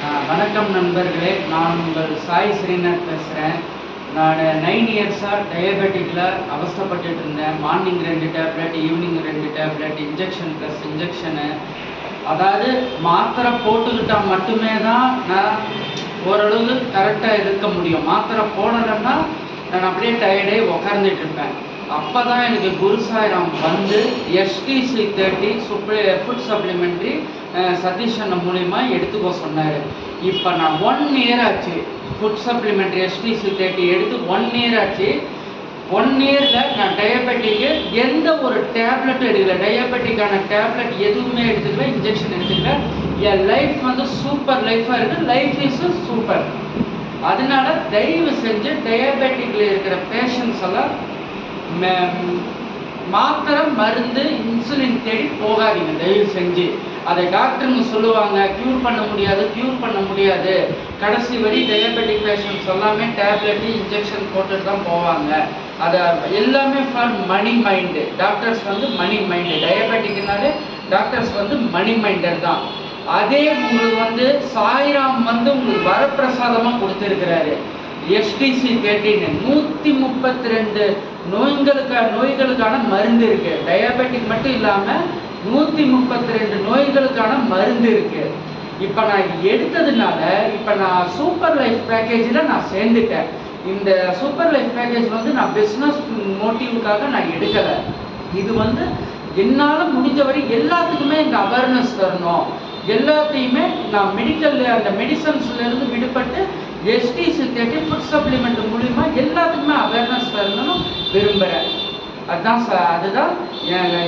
வணக்கம் நண்பர்களே, நான் உங்கள் சாய் ஸ்ரீநாத் பேசுகிறேன். நான் 9 இயர்ஸாக டயபெட்டிக்கில் அவஸ்தைப்பட்டுட்டு இருந்தேன். Morning 2 tablet, evening 2 tablet, injection plus injection. அதாவது மாத்திரை போட்டுக்கிட்டால் மட்டுமே தான் நான் ஓரளவு கரெக்டாக இருக்க முடியும். மாத்திரை போடலைன்னா நான் அப்படியே டயர்டே உட்காந்துட்டு இருப்பேன். அப்போ தான் எனக்கு குரு சாய்ராம் வந்து STC 30 ஃபுட் சப்ளிமெண்ட்ரி சதீஷ் அண்ணன் மூலிமா எடுத்துக்கோ சொன்னார். இப்போ நான் 1 இயர் ஆச்சு ஃபுட் சப்ளிமெண்ட்ரி STC 30 எடுத்து 1 இயர் ஆச்சு. 1 இயரில் நான் டயபெட்டிக்கு எந்த ஒரு டேப்லெட்டும் எடுக்கல. டயபெட்டிக்கான டேப்லெட் எதுவுமே எடுத்துக்கல, இன்ஜெக்ஷன் எடுத்துக்கல. என் லைஃப் வந்து சூப்பர் லைஃபாக இருக்குது. Life is super. அதனால தயவு செஞ்சு டயபெட்டிக்கில் இருக்கிற பேஷண்ட்ஸ் எல்லாம் மாத்திரை மருந்து இன்சுலின் தேடி போகாதீங்க தயவு செஞ்சு. அதை டாக்டருங்க சொல்லுவாங்க க்யூர் பண்ண முடியாது. கடைசி வரை டயபெட்டிக் பேஷண்ட்ஸ் எல்லாமே டேப்லெட்டு இன்ஜெக்ஷன் போட்டுட்டு தான் போவாங்க. அதை எல்லாமே ஃபார் மணி மைண்டு. டாக்டர்ஸ் வந்து மணி மைண்டு. டயபெட்டிக்னாலே டாக்டர்ஸ் வந்து மணி மைண்டர் தான். அதே உங்களுக்கு வந்து சாய்ராம் வந்து உங்களுக்கு வரப்பிரசாதமாக கொடுத்துருக்கிறாரு. STC 13 132 நோய்களுக்கான மருந்து இருக்கு. டயபெட்டிக் மட்டும் இல்லாமல் 132 நோய்களுக்கான மருந்து இருக்கு. இப்போ நான் எடுத்ததுனால இப்போ நான் சூப்பர் லைஃப் பேக்கேஜில் நான் சேர்ந்துட்டேன். இந்த சூப்பர் லைஃப் பேக்கேஜ் வந்து நான் பிஸ்னஸ் மோட்டிவுக்காக நான் எடுக்கலை. இது வந்து என்னால் முடிஞ்சவரை எல்லாத்துக்குமே இந்த அவேர்னஸ் தரணும். எல்லாத்தையுமே நான் அந்த மெடிசன்ஸ்லேருந்து விடுபட்டு STC 30 ஃபுட் சப்ளிமெண்ட் மூலிமா எல்லாத்துக்குமே அவேர்னஸ் தரணும்னு விரும்புகிறேன். அதுதான்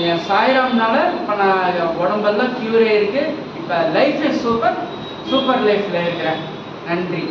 என் சாய்ராம்னால இப்போ நான் உடம்பெல்லாம் க்யூரே இருக்குது. இப்போ லைஃப் இஸ் சூப்பர் லைஃப்பில் இருக்கிறேன். நன்றி.